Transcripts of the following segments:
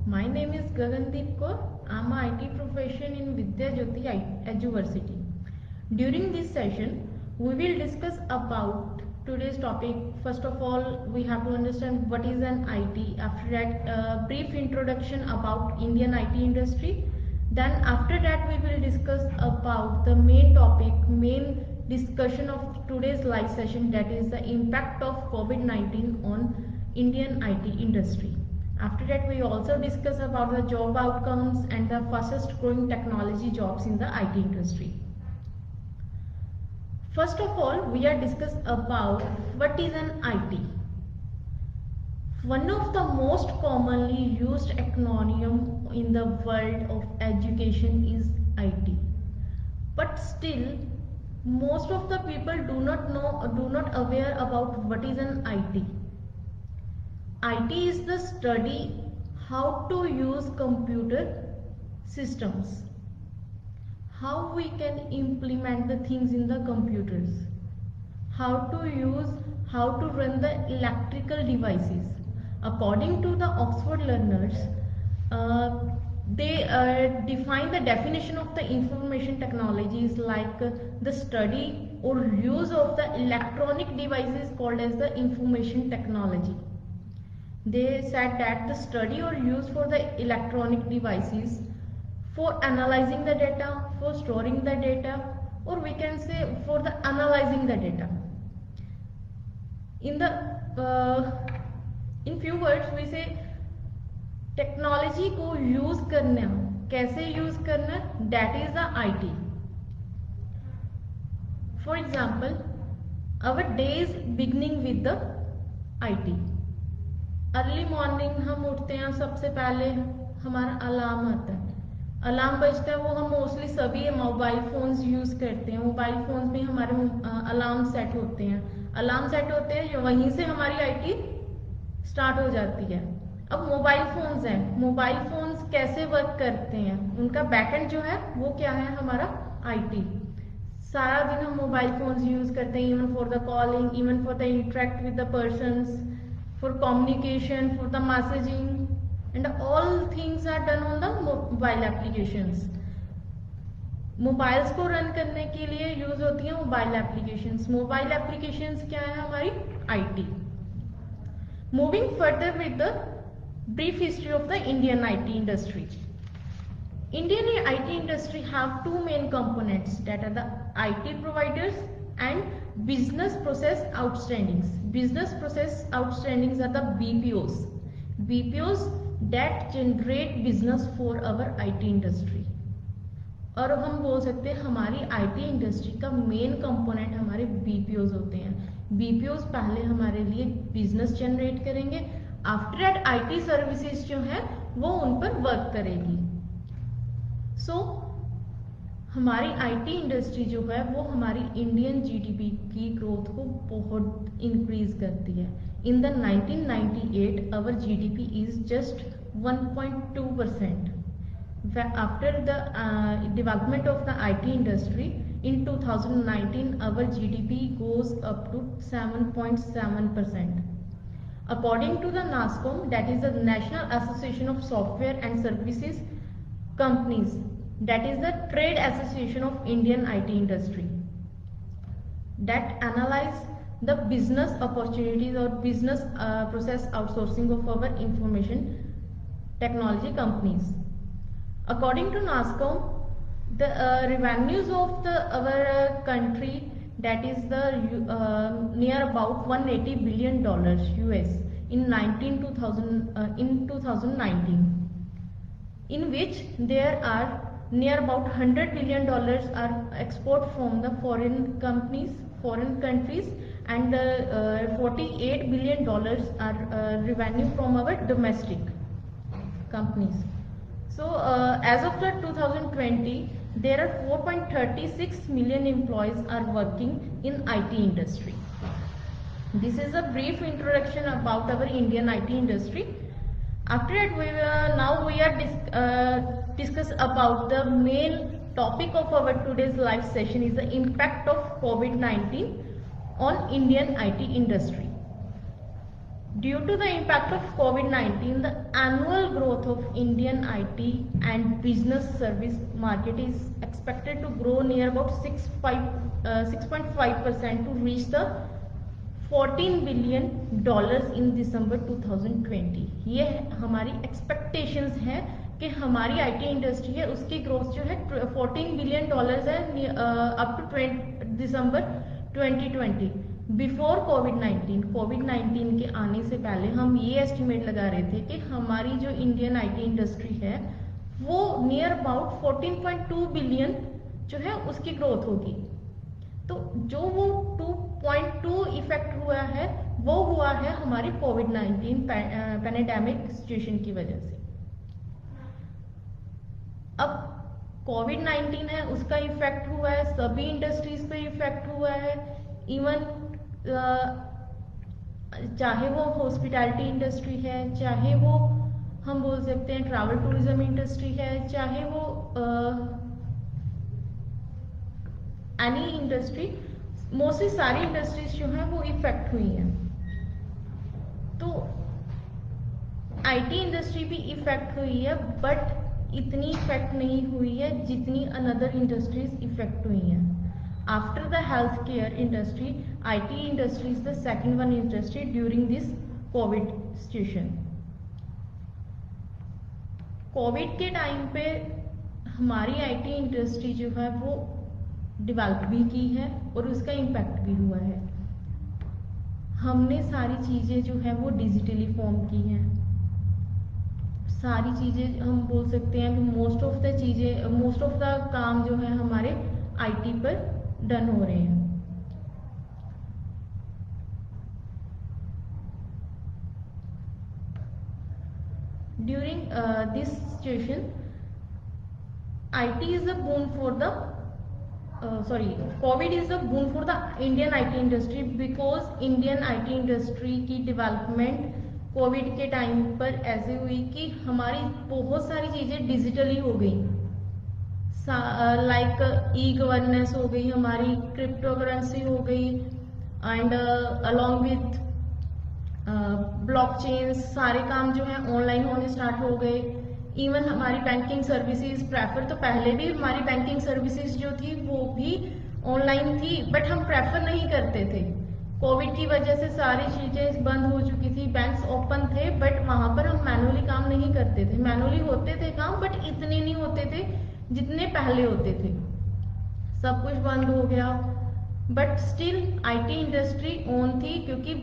My name is Gagandeep Kaur. I am an IT professional in Vidya Jyoti Eduversity. During this session, we will discuss about today's topic. First of all, we have to understand what is an IT. After that, a brief introduction about Indian IT industry. Then after that, we will discuss about the main topic, main discussion of today's live session, that is the impact of COVID-19 on Indian IT industry. After that, we also discuss about the job outcomes and the fastest growing technology jobs in the IT industry. First of all, we are discuss about what is an IT. One of the most commonly used acronym in the world of education is IT. But still, most of the people do not aware about what is an IT. IT is the study how to use computer systems, how we can implement the things in the computers, how to run the electrical devices. According to the Oxford learners, they define the definition of the information technologies like the study or use of the electronic devices called as the information technology. They said that the study or use for the electronic devices for analyzing the data, for storing the data, or we can say for the analyzing the data. In few words we say technology को use करना, कैसे use करना, that is the IT. For example, our day is beginning with the IT. Early morning हम उठते हैं, सबसे पहले हमारा अलार्म आता है, अलार्म बजता है, वो हम मोस्टली सभी मोबाइल फोन्स यूज करते हैं. मोबाइल फोन्स में हमारे अलार्म सेट होते हैं, अलार्म सेट होते हैं, वहीं से हमारी IT स्टार्ट हो जाती है. अब मोबाइल फोन्स हैं, मोबाइल फोन्स कैसे वर्क करते हैं, उनका बैकएंड जो है वो क्या है, हमारा IT. सारा दिन हम मोबाइल फोन्स यूज करते हैं, even for the calling, even for the interact with the persons, for communication, for the messaging, and all things are done on the mobile applications. Mobiles को रन करने के लिए use होती है mobile applications. Mobile applications क्या है, हमारी IT. Moving further with the brief history of the Indian IT industry. Indian IT industry have two main components, that are the IT providers and business process outstandings. Business process outstandings are the BPOs. BPOs that generate business for our IT industry. और हम बोल सकते हैं हमारी IT industry का main component हमारे BPOs होते हैं. BPOs पहले हमारे लिए बिजनेस जनरेट करेंगे, आफ्टर दैट IT सर्विसेज जो है वो उन पर वर्क करेगी. सो हमारी IT इंडस्ट्री जो है वो हमारी इंडियन GDP की ग्रोथ को बहुत इंक्रीज करती है. In the 1998 our GDP is just 1.2%. After the development of the IT industry in 2019, our GDP goes up to 7.7%. According to the NASSCOM, that is the National Association of Software and Services Companies, that is the trade association of Indian IT industry, that analyze the business opportunities or business process outsourcing of our information technology companies. According to NASSCOM, the revenues of our country, that is the near about $180 billion US in 2019, in which there are near about $100 billion are export from the foreign countries, and $48 billion are revenue from our domestic companies. So as of the 2020, there are 4.36 million employees are working in IT industry. This is a brief introduction about our Indian IT industry. After that, now we are discuss about the main topic of our today's live session is the impact of COVID-19 on Indian IT industry. Due to the impact of COVID-19, the annual growth of Indian IT and business service market is expected to grow near about 6.5% to reach the $14 billion in December 2020। ये हमारी expectations है कि हमारी IT industry है उसकी growth जो है $14 billion है अप टू दिसंबर 2020। बिफोर कोविड-19 के आने से पहले हम ये एस्टिमेट लगा रहे थे कि हमारी जो इंडियन आईटी इंडस्ट्री है वो नियर अबाउट 14.2 बिलियन जो है उसकी ग्रोथ होगी। तो जो वो 2.2 इफेक्ट हुआ है वो हुआ है हमारी कोविड-19 पैंडेमिक सिचुएशन की वजह से। अब कोविड-19 है उसका इफेक्ट हुआ है, सभी इंडस्ट्रीज पे इफेक्ट हुआ है, इवन चाहे वो हॉस्पिटैलिटी इंडस्ट्री है, चाहे वो हम बोल सकते हैं ट्रैवल टूरिज्म इंडस्ट्री है, चाहे वो एनी इंडस्ट्री, मोस्टली सारी इंडस्ट्रीज जो हैं वो इफेक्ट हुई हैं। तो आईटी इंडस्ट्री भी इफेक्ट हुई है बट इतनी इफेक्ट नहीं हुई है जितनी अनदर इंडस्ट्रीज इफेक्ट हुई हैं। After the healthcare industry, IT industry is the second one industry during this COVID situation. Covid के टाइम पे हमारी आईटी इंडस्ट्री जो है वो डेवलप भी की है और उसका इम्पैक्ट भी हुआ है। हमने सारी चीज़ें जो है वो डिजिटली फॉर्म की हैं। सारी चीज़ें हम बोल सकते हैं कि मोस्ट ऑफ द काम जो है हमारे आईटी पर डन हो रहे हैं। During this situation, IT is a boon for the COVID is a boon for the Indian IT industry because Indian IT industry की डेवलपमेंट कोविड के टाइम पर ऐसे हुई कि हमारी बहुत सारी चीजें डिजिटली हो गई, लाइक ई गवर्नेंस हो गई, हमारी क्रिप्टो करेंसी हो गई एंड अलोंग विथ ब्लॉकचेन, सारे काम जो है ऑनलाइन होने स्टार्ट हो गए। इवन हमारी बैंकिंग सर्विसेज प्रेफर, तो पहले भी हमारी बैंकिंग सर्विसेज जो थी वो भी ऑनलाइन थी बट हम प्रेफर नहीं करते थे। कोविड की वजह से सारी चीजें बंद हो चुकी थी, बैंक्स ओपन थे बट वहां पर हम मैनुअली काम नहीं करते थे। मैनुअली होते थे काम बट इतने नहीं होते थे जितने पहले होते थे। सब कुछ बंद हो गया but still IT industry on थी क्योंकि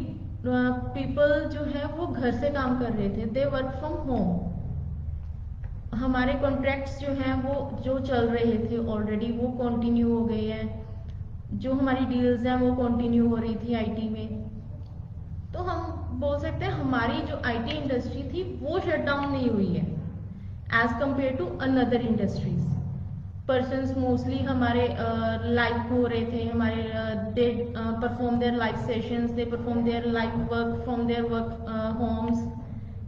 पीपल जो है वो घर से काम कर रहे थे, दे वर्क फ्रॉम होम। हमारे कॉन्ट्रैक्ट्स जो हैं वो जो चल रहे थे ऑलरेडी वो कंटिन्यू हो गए हैं, जो हमारी डील्स हैं वो कंटिन्यू हो रही थी आईटी में। तो हम बोल सकते हैं हमारी जो आईटी इंडस्ट्री थी वो शट डाउन नहीं हुई है as compare to another industries. Persons mostly हमारे लाइव हो रहे थे, हमारे they perform their live sessions, they perform their live work from their work homes,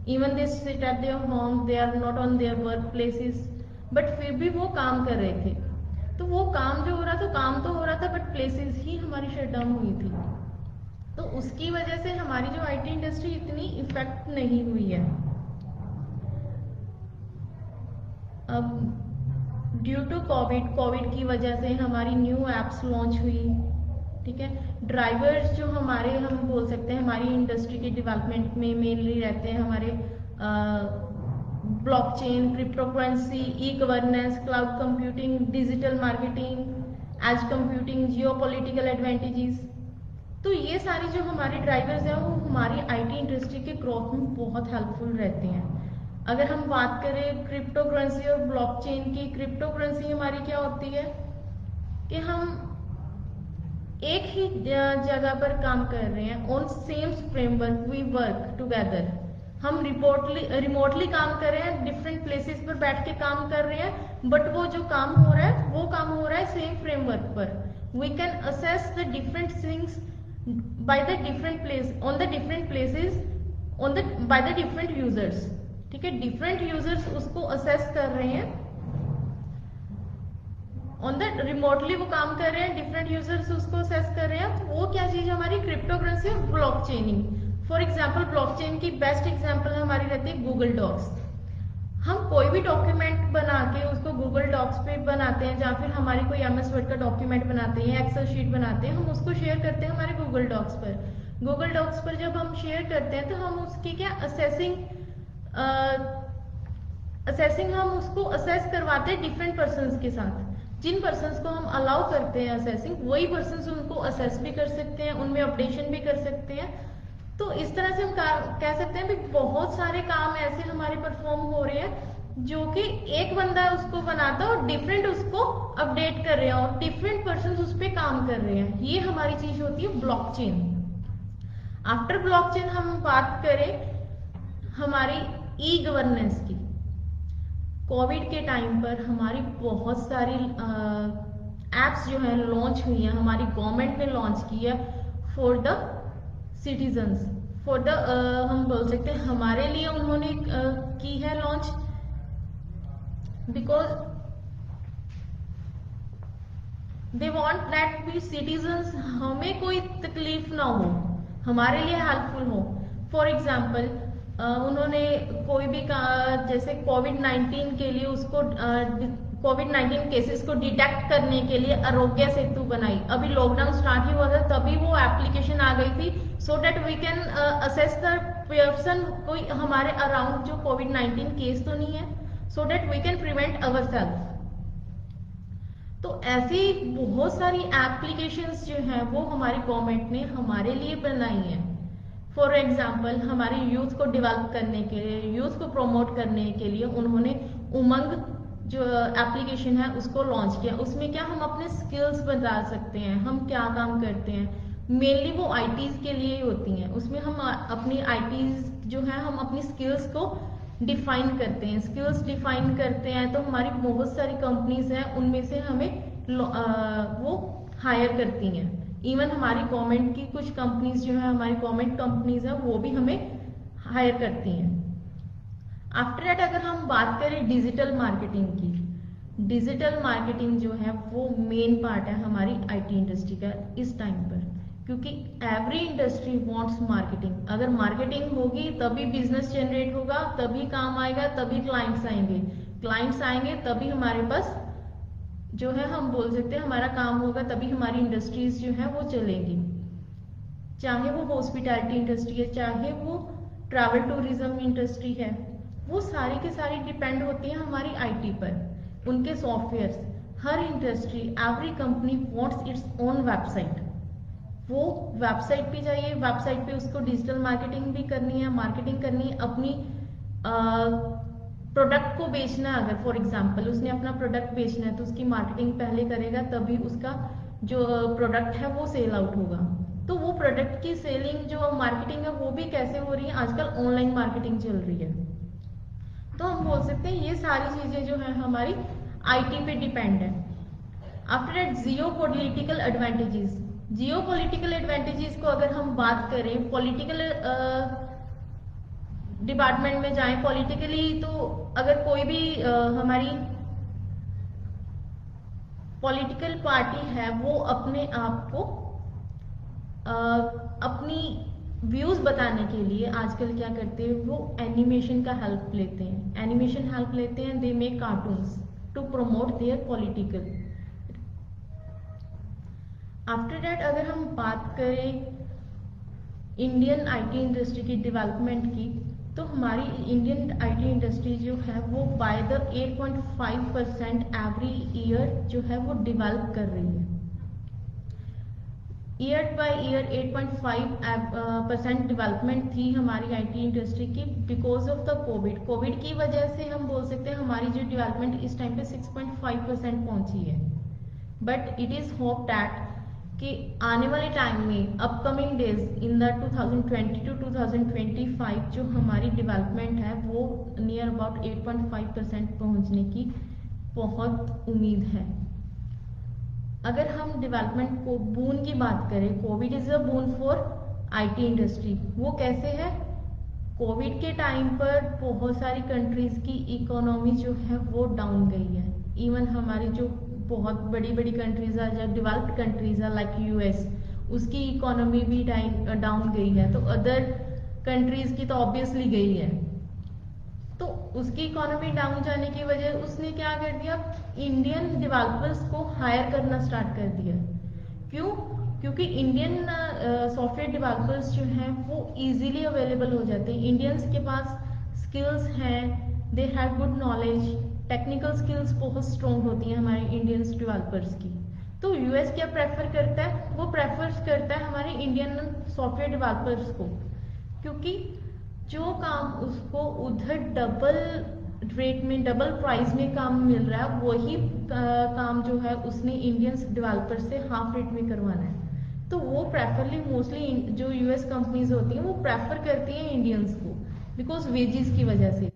even they sit at their homes, they are not on their work places, but फिर भी वो काम कर रहे थे। तो वो काम जो हो रहा था, काम तो हो रहा था बट प्लेसेस ही हमारी शट डाउन हुई थी। तो उसकी वजह से हमारी जो आईटी इंडस्ट्री इतनी इफेक्ट नहीं हुई है। अब ड्यू टू कोविड की वजह से हमारी न्यू एप्स लॉन्च हुई, ठीक है। ड्राइवर्स जो हमारे हम बोल सकते हैं हमारी इंडस्ट्री के डेवलपमेंट में मेनली रहते हैं हमारे blockchain, cryptocurrency, e governance, cloud computing, digital marketing, edge computing, geopolitical advantages. तो ये सारी जो हमारे ड्राइवर्स हैं वो हमारी आईटी इंडस्ट्री के ग्रोथ में बहुत हेल्पफुल रहते हैं। अगर हम बात करें क्रिप्टो करेंसी और ब्लॉकचेन की, क्रिप्टो करेंसी हमारी क्या होती है कि हम एक ही जगह पर काम कर रहे हैं, on same framework we work together. हम रिमोटली काम कर रहे हैं, डिफरेंट प्लेसेस पर बैठ के काम कर रहे हैं बट वो जो काम हो रहा है वो काम हो रहा है सेम फ्रेमवर्क पर। We can access the different things by the different place on the different places on the by the different users, ठीक है। डिफरेंट यूजर्स उसको असेस कर रहे हैं, ऑन द रिमोटली वो काम कर रहे हैं, डिफरेंट यूजर्स उसको असेस कर रहे हैं। तो वो क्या चीज हमारी क्रिप्टो करेंसी और ब्लॉकचेनिंग। फॉर एग्जाम्पल ब्लॉकचेन की बेस्ट एग्जाम्पल हमारी रहती है गूगल डॉक्स। हम कोई भी डॉक्यूमेंट बना के उसको गूगल डॉक्स पे बनाते हैं, या फिर हमारी कोई एमएस वर्ड का डॉक्यूमेंट बनाते हैं, एक्सेल शीट बनाते हैं, हम उसको शेयर करते हैं हमारे गूगल डॉक्स पर। गूगल डॉक्स पर जब हम शेयर करते हैं तो हम उसकी क्या असेसिंग हम उसको असेस करवाते हैं डिफरेंट पर्संस के साथ। जिन पर्संस को हम अलाउ करते हैं असेसिंग, वही पर्संस उनको असेस भी कर सकते हैं, उनमें अपडेशन भी कर सकते हैं। तो इस तरह से हम कह सकते हैं भी बहुत सारे काम ऐसे हमारे परफॉर्म हो रहे हैं जो कि एक बंदा उसको बनाता है और डिफरेंट उसको अपडेट कर रहे हैं और डिफरेंट पर्सन उस पर काम कर रहे हैं। ये हमारी चीज होती है ब्लॉकचेन। आफ्टर ब्लॉकचेन हम बात करें हमारी ई गवर्नेंस की। कोविड के टाइम पर हमारी बहुत सारी एप्स जो है लॉन्च हुई हैं, हमारी गवर्नमेंट ने लॉन्च की है for the citizens, for the हम बोल सकते हैं हमारे लिए उन्होंने की है launch, because they want that we citizens हमें कोई तकलीफ ना हो, हमारे लिए हेल्पफुल हो। फॉर एग्जाम्पल उन्होंने कोई भी जैसे कोविड-19 के लिए उसको कोविड-19 केसेस को डिटेक्ट करने के लिए आरोग्य सेतु बनाई। अभी लॉकडाउन स्टार्ट ही हुआ था तभी वो एप्लीकेशन आ गई थी, so that we can access the person कोई हमारे अराउंड जो कोविड-19 केस तो नहीं है, so that we can prevent our self. तो ऐसी बहुत सारी एप्लीकेशंस जो हैं वो हमारी गवर्नमेंट ने हमारे लिए बनाई हैं। फॉर एग्जाम्पल हमारे यूथ को डेवलप करने के लिए, यूथ को प्रमोट करने के लिए उन्होंने उमंग जो एप्लीकेशन है उसको लॉन्च किया। उसमें क्या हम अपने स्किल्स बता सकते हैं, हम क्या काम करते हैं, मेनली वो आईटीज के लिए होती हैं। उसमें हम अपनी आईटीज जो है हम अपनी स्किल्स को डिफाइन करते हैं। स्किल्स डिफाइन करते हैं तो हमारी बहुत सारी कंपनीज हैं, उनमें से हमें वो हायर करती हैं। इवन हमारी गवर्नमेंट की कुछ कंपनीज जो है, हमारी गवर्नमेंट कंपनीज है, वो भी हमें हायर करती हैं। आफ्टर दैट अगर हम बात करें डिजिटल मार्केटिंग की, डिजिटल मार्केटिंग जो है वो मेन पार्ट है हमारी आईटी इंडस्ट्री का इस टाइम पर, क्योंकि एवरी इंडस्ट्री वांट्स मार्केटिंग। अगर मार्केटिंग होगी तभी बिजनेस जनरेट होगा, तभी काम आएगा, तभी क्लाइंट्स आएंगे, क्लाइंट्स आएंगे तभी हमारे पास जो है हम बोल सकते हैं हमारा काम होगा, तभी हमारी इंडस्ट्रीज जो है वो चलेंगी। चाहे वो हॉस्पिटैलिटी इंडस्ट्री है, चाहे वो ट्रैवल टूरिज्म इंडस्ट्री है, वो सारी के सारी डिपेंड होती है हमारी आईटी पर, उनके सॉफ्टवेयर्स। हर industry, every company wants its own website. वो वेबसाइट पे जाइए, वेबसाइट पे उसको डिजिटल मार्केटिंग भी करनी है, मार्केटिंग करनी है, अपनी प्रोडक्ट को बेचना है। अगर फॉर एग्जांपल उसने अपना प्रोडक्ट बेचना है तो उसकी मार्केटिंग पहले करेगा, तभी उसका जो प्रोडक्ट है वो सेल आउट होगा। तो वो प्रोडक्ट की सेलिंग जो मार्केटिंग है वो भी कैसे हो रही है, आजकल ऑनलाइन मार्केटिंग चल रही है। तो हम बोल सकते हैं ये सारी चीजें जो है हमारी आईटी पे डिपेंड है। After that Jio political advantages. Jio political advantages को अगर हम बात करें, पॉलिटिकल डिपार्टमेंट में जाएं पॉलिटिकली, तो अगर कोई भी हमारी पॉलिटिकल पार्टी है वो अपने आप को अपनी व्यूज बताने के लिए आजकल क्या करते हैं, वो एनिमेशन का हेल्प लेते हैं, एनिमेशन हेल्प लेते हैं, they make cartoons to promote their political. After that अगर हम बात करें इंडियन आईटी इंडस्ट्री की डेवलपमेंट की, तो हमारी इंडियन आईटी इंडस्ट्री जो है वो बाय द 8.5% एवरी ईयर जो है वो डेवलप कर रही है। ईयर बाय ईयर 8.5% डेवलपमेंट थी हमारी आईटी इंडस्ट्री की because of the Covid. Covid की वजह से हम बोल सकते हैं हमारी जो डेवलपमेंट इस टाइम पे 6.5% पहुंची है। But it is hope that कि आने वाले टाइम में upcoming days in the 2020 to 2025 जो हमारी डेवलपमेंट है वो नियर अबाउट 8.5% पहुंचने की बहुत उम्मीद है। अगर हम डेवलपमेंट को बून की बात करें, Covid is a boon for IT industry. वो कैसे है, कोविड के टाइम पर बहुत सारी कंट्रीज की इकोनॉमी जो है वो डाउन गई है। इवन हमारी जो बहुत बड़ी बड़ी कंट्रीज है, जो डेवलप्ड कंट्रीज है लाइक यूएस, उसकी इकोनॉमी भी डाउन गई है। तो अदर कंट्रीज की तो ऑब्वियसली गई है। तो उसकी इकोनॉमी डाउन जाने की वजह उसने क्या कर दिया, इंडियन डेवलपर्स को हायर करना स्टार्ट कर दिया। क्यों? क्योंकि इंडियन सॉफ्टवेयर डेवलपर्स जो हैं वो इजीली अवेलेबल हो जाते हैं। इंडियंस के पास स्किल्स हैं, they have good knowledge, technical skills बहुत स्ट्रॉन्ग होती हैं हमारे इंडियंस डेवलपर्स की। तो यूएस क्या प्रेफर करता है, वो प्रेफर करता है हमारे इंडियन सॉफ्टवेयर डेवलपर्स को, क्योंकि जो काम उसको उधर डबल रेट में, डबल प्राइस में काम मिल रहा है, वही काम जो है उसने इंडियन डेवलपर से हाफ रेट में करवाना है। तो वो प्रेफरली मोस्टली जो यूएस कंपनीज होती हैं वो प्रेफर करती हैं इंडियंस को, बिकॉज वेजेस की वजह से।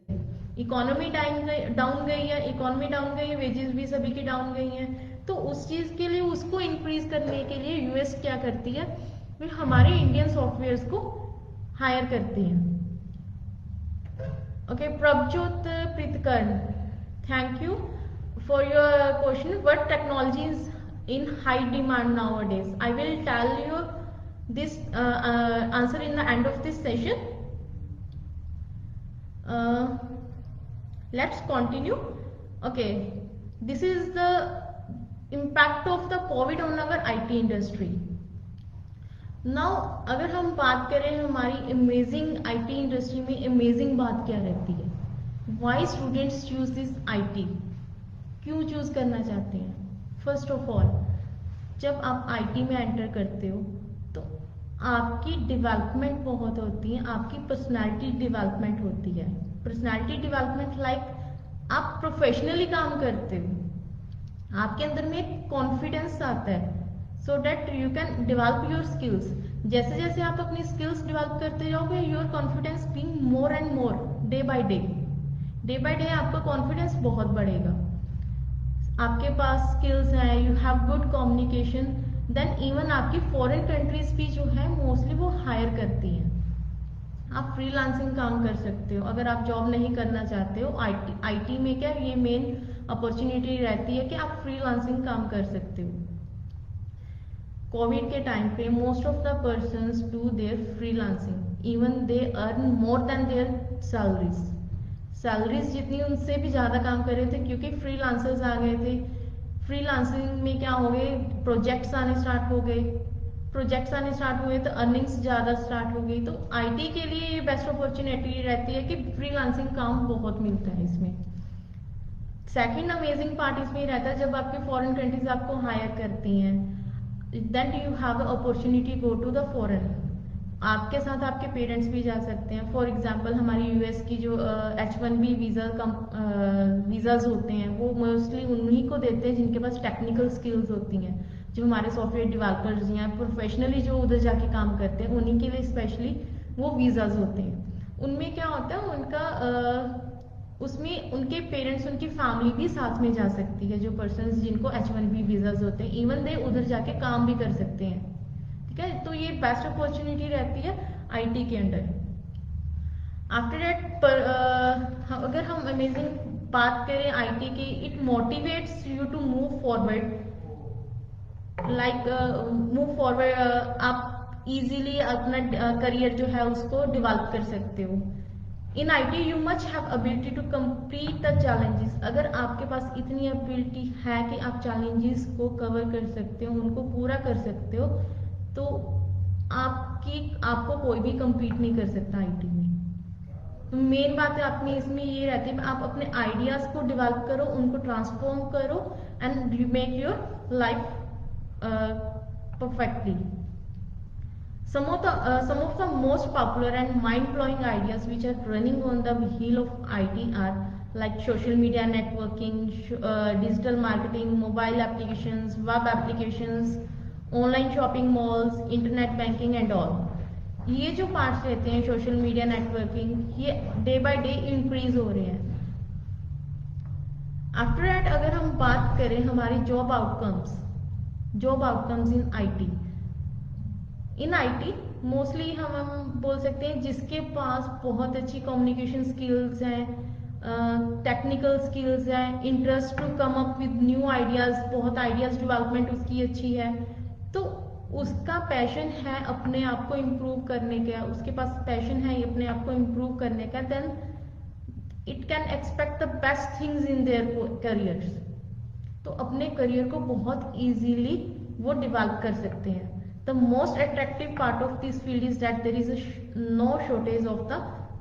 इकोनॉमी डाउन गई है, इकोनॉमी डाउन गई है, वेजेस भी सभी की डाउन गई हैं। तो उस चीज के लिए, उसको इंक्रीज करने के लिए यूएस क्या करती है, वे हमारे इंडियन सॉफ्टवेयर्स को हायर करती हैं। Okay, Prabhjot Pritkaran, thank you for your question. What technology is in high demand nowadays? I will tell you this answer in the end of this session. Let's continue. Okay, this is the impact of the COVID on our IT industry. Now, अगर हम बात करें हमारी amazing IT industry में amazing बात क्या रहती है, why students choose this IT, क्यों चूज करना चाहते हैं? फर्स्ट ऑफ ऑल, जब आप IT में एंटर करते हो तो आपकी डेवलपमेंट बहुत होती है, आपकी पर्सनालिटी डेवलपमेंट होती है। पर्सनालिटी डेवलपमेंट लाइक आप प्रोफेशनली काम करते हो, आपके अंदर में कॉन्फिडेंस आता है, so that you can develop your skills. जैसे जैसे आप अपनी स्किल्स डेवलप करते जाओगे, your confidence being more and more day by day आपका कॉन्फिडेंस बहुत बढ़ेगा। आपके पास स्किल्स हैं, you have good communication, then even आपकी फॉरेन कंट्रीज भी जो है मोस्टली वो हायर करती हैं। आप फ्रीलांसिंग काम कर सकते हो, अगर आप जॉब नहीं करना चाहते हो। आईटी में क्या ये मेन अपॉर्चुनिटी रहती है कि आप फ्रीलांसिंग काम कर सकते हो। कोविड के टाइम पे most of the persons do their freelancing, even they earn more than there salaries जितनी उनसे भी ज्यादा काम कर रहे थे, क्योंकि फ्रीलांसर्स आ गए थे। फ्रीलांसिंग में क्या हो गए, प्रोजेक्ट्स आने स्टार्ट हुए तो अर्निंग्स ज्यादा स्टार्ट हो गई। तो आईटी के लिए ये बेस्ट अपॉर्चुनिटी रहती है कि फ्रीलांसिंग काम बहुत मिलता है इसमें। सेकंड अमेजिंग पार्ट इसमें रहता है, जब आपकी फॉरेन कंट्रीज आपको हायर करती हैं, then you have opportunity go to the foreign. आपके साथ आपके पेरेंट्स भी जा सकते हैं। फॉर एग्जाम्पल हमारी यूएस की जो H1B वीजाज होते हैं वो मोस्टली उन्हीं को देते हैं जिनके पास टेक्निकल स्किल्स होती हैं। जो हमारे सॉफ्टवेयर डेवलपर्स हैं, प्रोफेशनली जो उधर जाके काम करते हैं, उन्हीं के लिए स्पेशली वो वीजाज होते हैं। उनमें क्या होता है, उनका उसमें उनके पेरेंट्स, उनकी फैमिली भी साथ में जा सकती है। जो पर्सन्स जिनको H1B वीजाज होते हैं, इवन दे उधर जाके काम भी कर सकते हैं। ठीक है, तो ये बेस्ट अपॉर्चुनिटी रहती है आईटी के अंडर। आफ्टर दैट अगर हम अमेजिंग बात करें आईटी की, it motivates you to move forward, आप इजीली अपना करियर जो है उसको डेवलप कर सकते हो। In IT you much have ability to complete the challenges. अगर आपके पास इतनी एबिलिटी है कि आप चैलेंजेस को कवर कर सकते हो, उनको पूरा कर सकते हो, तो आपको कोई भी कम्पीट नहीं कर सकता आईटी में। तो मेन बात है अपनी इसमें ये रहती है, आप अपने आइडियाज को डेवलप करो, उनको ट्रांसफॉर्म करो and make your life perfectly. Some of the most popular and mind-blowing ideas which are running on the wheel of IT are like social media networking, digital marketing, mobile applications, web applications, online shopping malls, internet banking and all. ये जो parts रहते हैं social media networking, ये day by day increase हो रहे हैं। After that अगर हम बात करें हमारी job outcomes in IT mostly हम बोल सकते हैं जिसके पास बहुत अच्छी कम्युनिकेशन स्किल्स हैं, टेक्निकल स्किल्स हैं, interest to come up with new ideas, बहुत आइडियाज डेवलपमेंट उसकी अच्छी है, तो उसका पैशन है अपने आप को इम्प्रूव करने का, उसके पास पैशन है अपने आप को इम्प्रूव करने का, then it can expect the best things in their careers. तो अपने करियर को बहुत इजीली वो डेवलप कर सकते हैं। The most attractive part of this field is that there is no shortage of the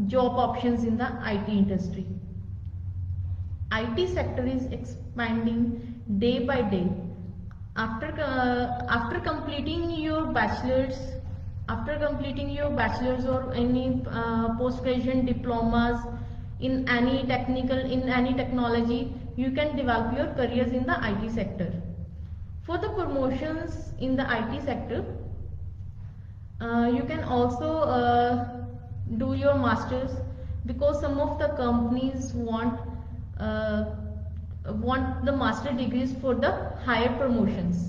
job options in the IT industry. IT sector is expanding day by day. After completing your bachelor's, or any post-graduate diplomas in any technology, you can develop your careers in the IT sector. For the promotions in the IT sector, you can also do your masters, because some of the companies want the master degrees for the higher promotions.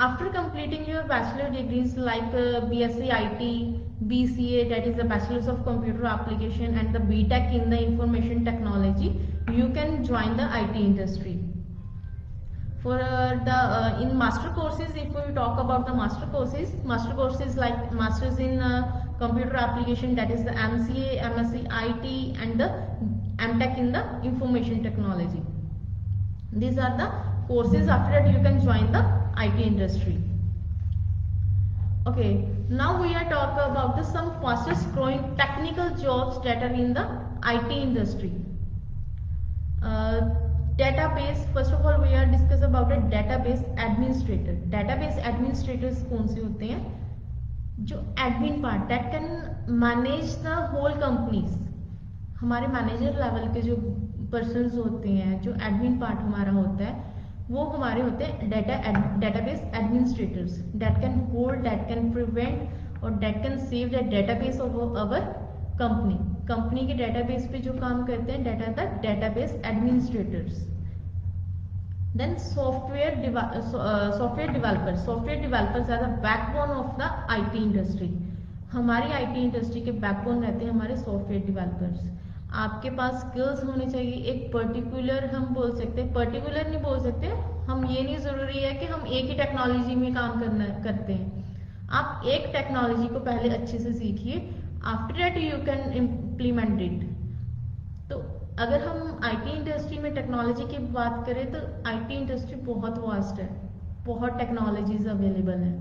After completing your bachelor degrees like BSc IT, BCA, that is the Bachelor's of Computer Application, and the BTech in the Information Technology, you can join the IT industry. For in master courses, if we talk about the master courses like masters in computer application, that is the MCA, MSc IT, and the MTech in the information technology. These are the courses. After that you can join the IT industry. Okay, now we are talking about the some fastest growing technical jobs that are in the IT industry. Database, first of all we are discuss about a database administrator. Database administrators कौन से होते हैं? जो admin part, that can manage the whole companies. हमारे manager level के जो persons होते हैं, जो एडमिन पार्ट हमारा होता है, वो हमारे होते हैं database administrators, that can hold, that can prevent और that can save the database of our company के डेटाबेस पे जो काम करते हैं, data the database administrators. Then software developers are the backbone of the IT industry. हमारी IT industry के backbone रहते हैं हमारे सॉफ्टवेयर डेवलपर्स। आपके पास स्किल्स होने चाहिए, एक पर्टिकुलर, हम बोल सकते हैं पर्टिकुलर नहीं बोल सकते, हम ये नहीं जरूरी है कि हम एक ही टेक्नोलॉजी में काम करते हैं। आप एक टेक्नोलॉजी को पहले अच्छे से सीखिए, after that you can implement it. तो अगर हम IT इंडस्ट्री में टेक्नोलॉजी की बात करें तो IT इंडस्ट्री बहुत वास्ट है, बहुत टेक्नोलॉजीज अवेलेबल है।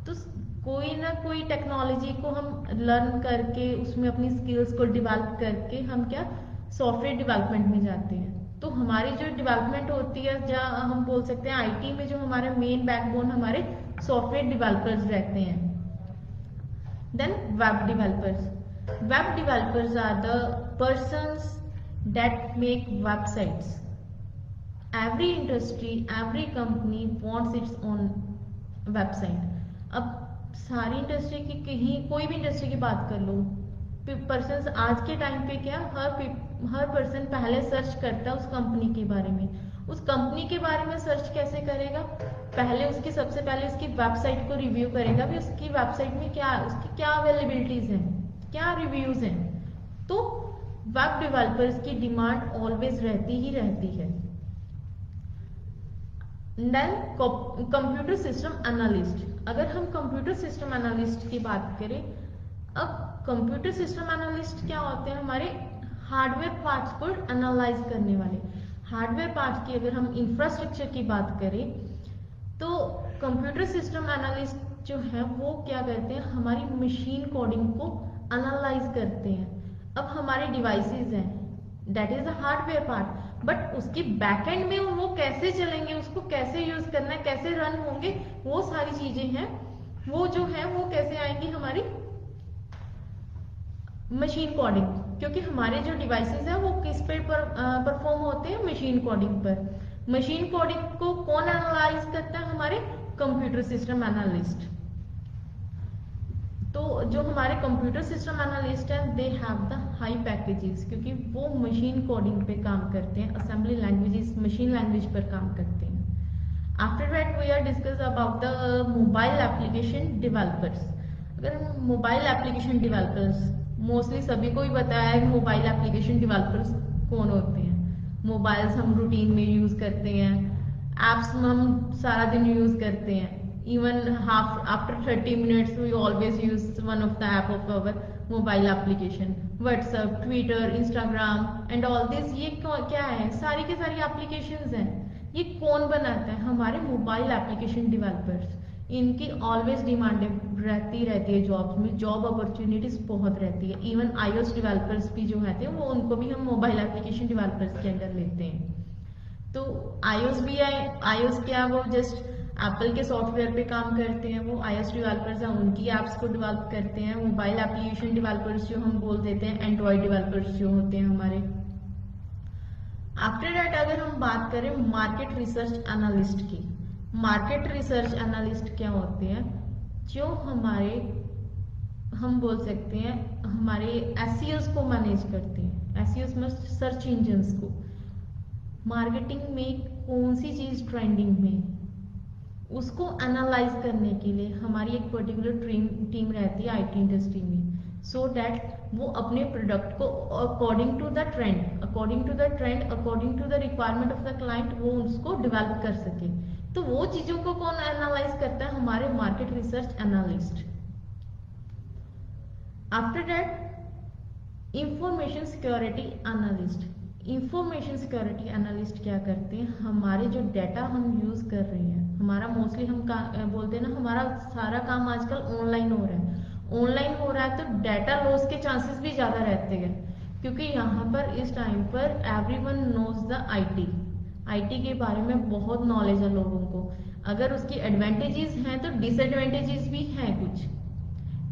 तो कोई ना कोई टेक्नोलॉजी को हम लर्न करके उसमें अपनी स्किल्स को डेवलप करके हम क्या सॉफ्टवेयर डेवलपमेंट में जाते हैं। तो हमारी जो डेवलपमेंट होती है, जहाँ हम बोल सकते हैं IT में जो हमारा मेन बैकबोन हमारे सॉफ्टवेयर डेवलपर्स रहते हैं। Then web developers are the persons that make websites. Every industry, every company wants its own website. अब सारी इंडस्ट्री की, कहीं कोई भी इंडस्ट्री की बात कर लो, पर्सन्स आज के टाइम पे क्या हर पर्सन पहले सर्च करता है उस कंपनी के बारे में। उस कंपनी के बारे में सर्च कैसे करेगा? पहले सबसे पहले उसकी वेबसाइट को रिव्यू करेगा भी उसकी वेबसाइट में उसकी क्या अवेलेबिलिटीज हैं, क्या रिव्यूज हैं। तो वेब डेवलपर्स की डिमांड ऑलवेज रहती है। Then computer system analyst. अगर हम कंप्यूटर सिस्टम एनालिस्ट की बात करें, अब कंप्यूटर सिस्टम एनालिस्ट क्या होते हैं? हमारे हार्डवेयर पार्ट्स को एनालाइज करने वाले। हार्डवेयर पार्ट्स की अगर हम इंफ्रास्ट्रक्चर की बात करें तो कंप्यूटर सिस्टम एनालिस्ट जो है वो क्या करते हैं? हमारी मशीन कोडिंग को एनालाइज करते हैं। अब हमारे डिवाइसेस हैं, that is the hardware part, but उसके बैकएंड में वो कैसे चलेंगे, उसको कैसे यूज करना है, कैसे रन होंगे, वो सारी चीजें हैं, वो जो है वो कैसे आएंगी हमारी मशीन कोडिंग। क्योंकि हमारे जो डिवाइसेस हैं वो किस पे परफॉर्म होते हैं? मशीन कोडिंग पर। मशीन कोडिंग को कौन एनालाइज करता है? हमारे कंप्यूटर सिस्टम एनालिस्ट। तो जो हमारे कंप्यूटर सिस्टम एनालिस्ट हैं, they have the high packages, क्योंकि वो मशीन कोडिंग पे काम करते हैं, असेंबली लैंग्वेजेस, मशीन लैंग्वेज पर काम करते हैं। After that we are discuss about the mobile application developers. अगर हम मोबाइल एप्लीकेशन डेवलपर्स, मोस्टली सभी को ही बताया है मोबाइल एप्लीकेशन डेवलपर्स कौन होते हैं। मोबाइल्स हम रूटीन में यूज करते हैं, एप्स हम सारा दिन यूज करते हैं, even half after 30 minutes we always use one of the app of our mobile application, WhatsApp, Twitter, Instagram and all this. ये क्या है, सारी की सारी एप्लीकेशंस हैं। ये कौन बनाता है? हमारे मोबाइल एप्लीकेशन डेवलपर्स। इनकी ऑलवेज डिमांड रहती है जॉब्स में, जॉब अपॉर्चुनिटीज बहुत रहती है। इवन iOS डेवलपर्स भी जो रहते हैं वो, उनको भी हम मोबाइल एप्लीकेशन डेवलपर्स के अंदर लेते हैं। तो iOS भी है, iOS क्या, वो जस्ट एप्पल के सॉफ्टवेयर पे काम करते हैं, वो iOS डेवलपर्स हैं, उनकी एप्स को डेवलप करते हैं। मोबाइल एप्लीकेशन डेवलपर्स जो हम बोल देते हैं, एंड्रॉयड डेवलपर्स जो होते हैं हमारे। आफ्टर दैट अगर हम बात करें मार्केट रिसर्च एनालिस्ट की, मार्केट रिसर्च एनालिस्ट क्या होते हैं? जो हमारे, हम बोल सकते हैं हमारे एसईओस को मैनेज करते हैं। एसईओस में सर्च इंजन्स को, मार्केटिंग में कौन सी चीज ट्रेंडिंग में, उसको एनालाइज करने के लिए हमारी एक पर्टिकुलर टीम रहती है आईटी इंडस्ट्री में, सो दैट वो अपने प्रोडक्ट को according to the trend, according to the requirement of the client वो उसको डेवलप कर सके। तो वो चीजों को कौन एनालाइज करता है? हमारे market research analyst. After that information security analyst. Information security analyst क्या करते हैं? हमारे जो डाटा हम यूज कर रहे हैं, हमारा मोस्टली हम बोलते हैं ना, हमारा सारा काम आजकल ऑनलाइन हो रहा है। ऑनलाइन हो रहा है तो डाटा लॉस के चांसेस भी ज्यादा रहते हैं, क्योंकि यहाँ पर इस टाइम पर एवरीवन नोज द आईटी के बारे में बहुत नॉलेज है लोगों को। अगर उसकी एडवांटेजेस हैं तो डिसएडवांटेजेस भी हैं कुछ।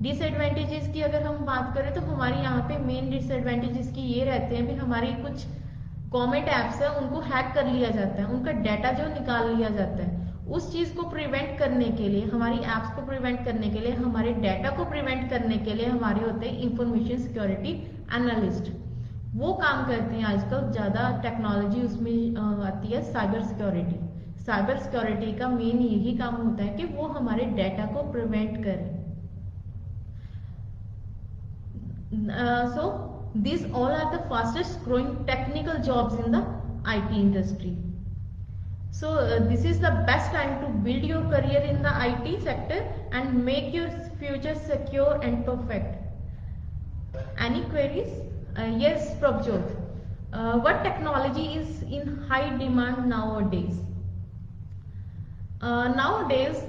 डिसएडवांटेजेस की अगर हम बात करें तो हमारी यहाँ पे मेन डिसएडवांटेजेस की ये रहते हैं भी हमारी कुछ गवर्नमेंट एप्स है उनको हैक कर लिया जाता है, उनका डाटा जो निकाल लिया जाता है। उस चीज को प्रिवेंट करने के लिए, हमारी एप्स को प्रिवेंट करने के लिए, हमारे डाटा को प्रिवेंट करने के लिए हमारे होते हैं इंफॉर्मेशन सिक्योरिटी एनालिस्ट। वो काम करते हैं आजकल ज्यादा टेक्नोलॉजी उसमें आती है साइबर सिक्योरिटी। साइबर सिक्योरिटी का मेन यही काम होता है कि वो हमारे डाटा को प्रिवेंट करे। So these all are the fastest growing technical jobs in the IT industry. So this is the best time to build your career in the IT sector and make your future secure and perfect. Any queries? Yes, Prabjot. What technology is in high demand nowadays? Nowadays,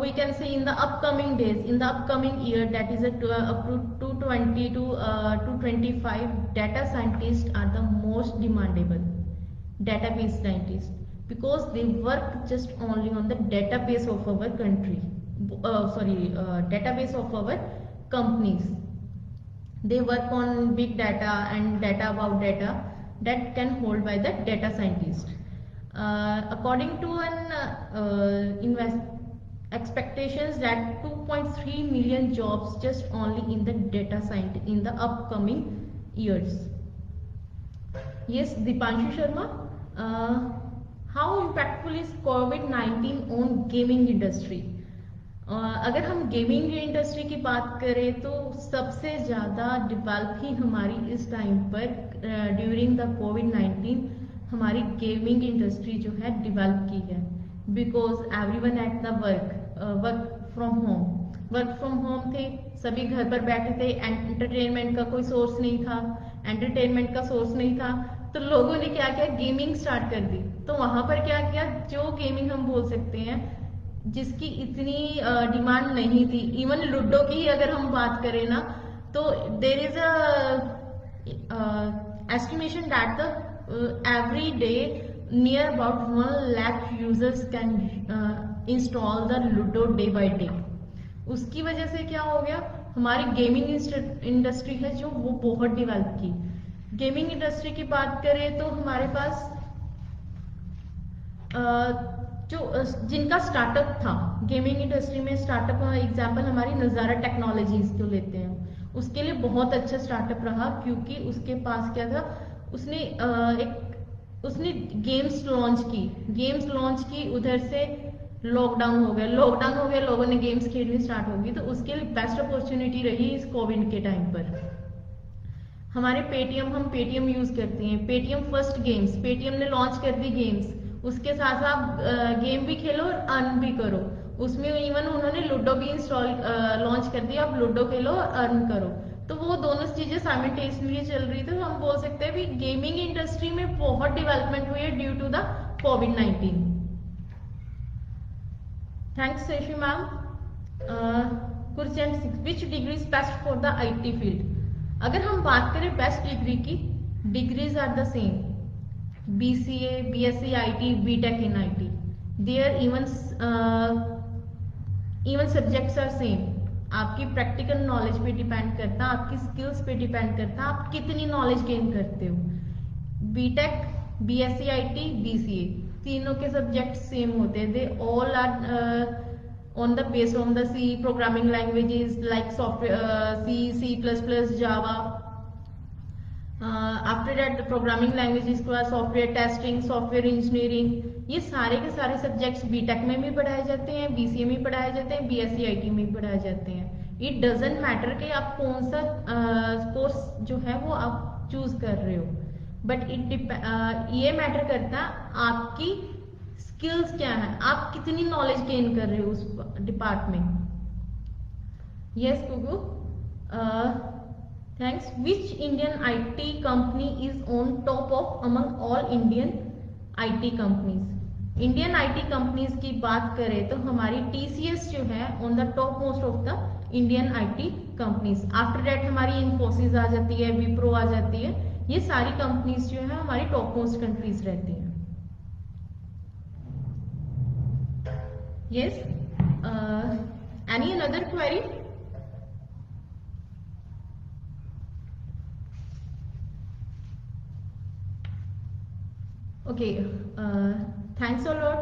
we can say in the upcoming days, in the upcoming year, that is up to 220 to 225, data scientists are the most demandable database scientists, because they work just only on the database of our country, database of our companies. They work on big data and data about data that can hold by the data scientist. According to an expectations that 2.3 million jobs just only in the data science in the upcoming years. Yes, Dipanshu Sharma, how impactful is COVID-19 on gaming industry? अगर हम gaming industry की बात करें तो सबसे ज़्यादा develop ही हमारी इस टाइम पर ड्यूरिंग द कोविड-19 हमारी गेमिंग इंडस्ट्री जो है डेवलप की है, because everyone at the work from home थे, सभी घर पर बैठे थे, एंटरटेनमेंट का कोई सोर्स नहीं था, तो लोगों ने क्या किया, गेमिंग स्टार्ट कर दी। तो वहां पर क्या किया, जो गेमिंग हम बोल सकते हैं जिसकी इतनी डिमांड नहीं थी, इवन लूडो की ही अगर हम बात करें ना, तो there is estimation that the every day near about 1 lakh users can install the ludo day by day. उसकी वजह से क्या हो गया, हमारी गेमिंग इंडस्ट्री है जो वो बहुत डेवलप की। गेमिंग इंडस्ट्री की बात करें तो हमारे पास जो जिनका स्टार्टअप था गेमिंग इंडस्ट्री में, स्टार्टअप एग्जांपल हमारी नज़ारा टेक्नोलॉजीज को लेते हैं, उसके लिए बहुत अच्छा स्टार्टअप रहा, क्योंकि उसके पास क्या था, उसने गेम्स लॉन्च की, उधर से लॉकडाउन हो गया, लोगों ने गेम्स खेलनी स्टार्ट होगी, तो उसके लिए बेस्ट अपॉर्चुनिटी रही इस कोविड के टाइम पर। हमारे हम पेटीएम यूज करते हैं, पेटीएम फर्स्ट गेम्स, पेटीएम ने लॉन्च कर दी गेम्स, उसके साथ साथ गेम भी खेलो और अर्न भी करो। उसमें इवन उन्होंने लूडो भी इंस्टॉल लॉन्च कर दिया, आप लूडो खेलो और अर्न करो। तो वो दोनों चीजें साइमल्टेनियसली चल रही थी। तो हम बोल सकते हैं भी गेमिंग इंडस्ट्री में बहुत डेवलपमेंट हुई है ड्यू टू द कोविड-19। Thanks Sheshi ma'am. Question 6, which degree is best for the IT field? अगर हम बात करें बेस्ट डिग्री की, degrees are the same, BCA, BSc IT, BTech in IT, there even subjects are same. आपकी practical knowledge पे depend करता है, आपकी स्किल्स पे डिपेंड करता है, आप कितनी नॉलेज गेन करते हो। BTech, BSc IT, BCA तीनों के सब्जेक्ट सेम होते हैं। They all are on the base on the C programming languages like software C++, Java. After that the programming languages के बाद सॉफ्टवेयर टेस्टिंग, सॉफ्टवेयर इंजीनियरिंग, ये सारे के सारे सब्जेक्ट्स BTech में भी पढ़ाए जाते हैं, BCA में पढ़ाए जाते हैं, BSc IT में भी पढ़ाए जाते हैं। इट डजेंट मैटर कि आप कौन सा कोर्स जो है वो आप चूज कर रहे हो, बट ये मैटर करता है आपकी स्किल्स क्या है, आप कितनी नॉलेज गेन कर रहे हो उस डिपार्टमेंट। यस कुकू, thanks. Which Indian IT company is on top of among all Indian IT companies? Indian IT companies की बात करें तो हमारी TCS जो है on the top most of the Indian IT companies. After that हमारी इन्फोसिस आ जाती है, विप्रो आ जाती है। ये सारी कंपनीज जो है हमारी टॉप मोस्ट कंट्रीज रहती हैं। Yes. Any another query? Okay. Thanks a lot.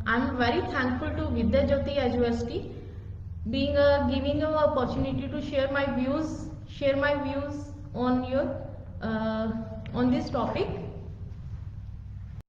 I'm very thankful to Vidya Jyoti University being giving an opportunity to share my views on your on this topic.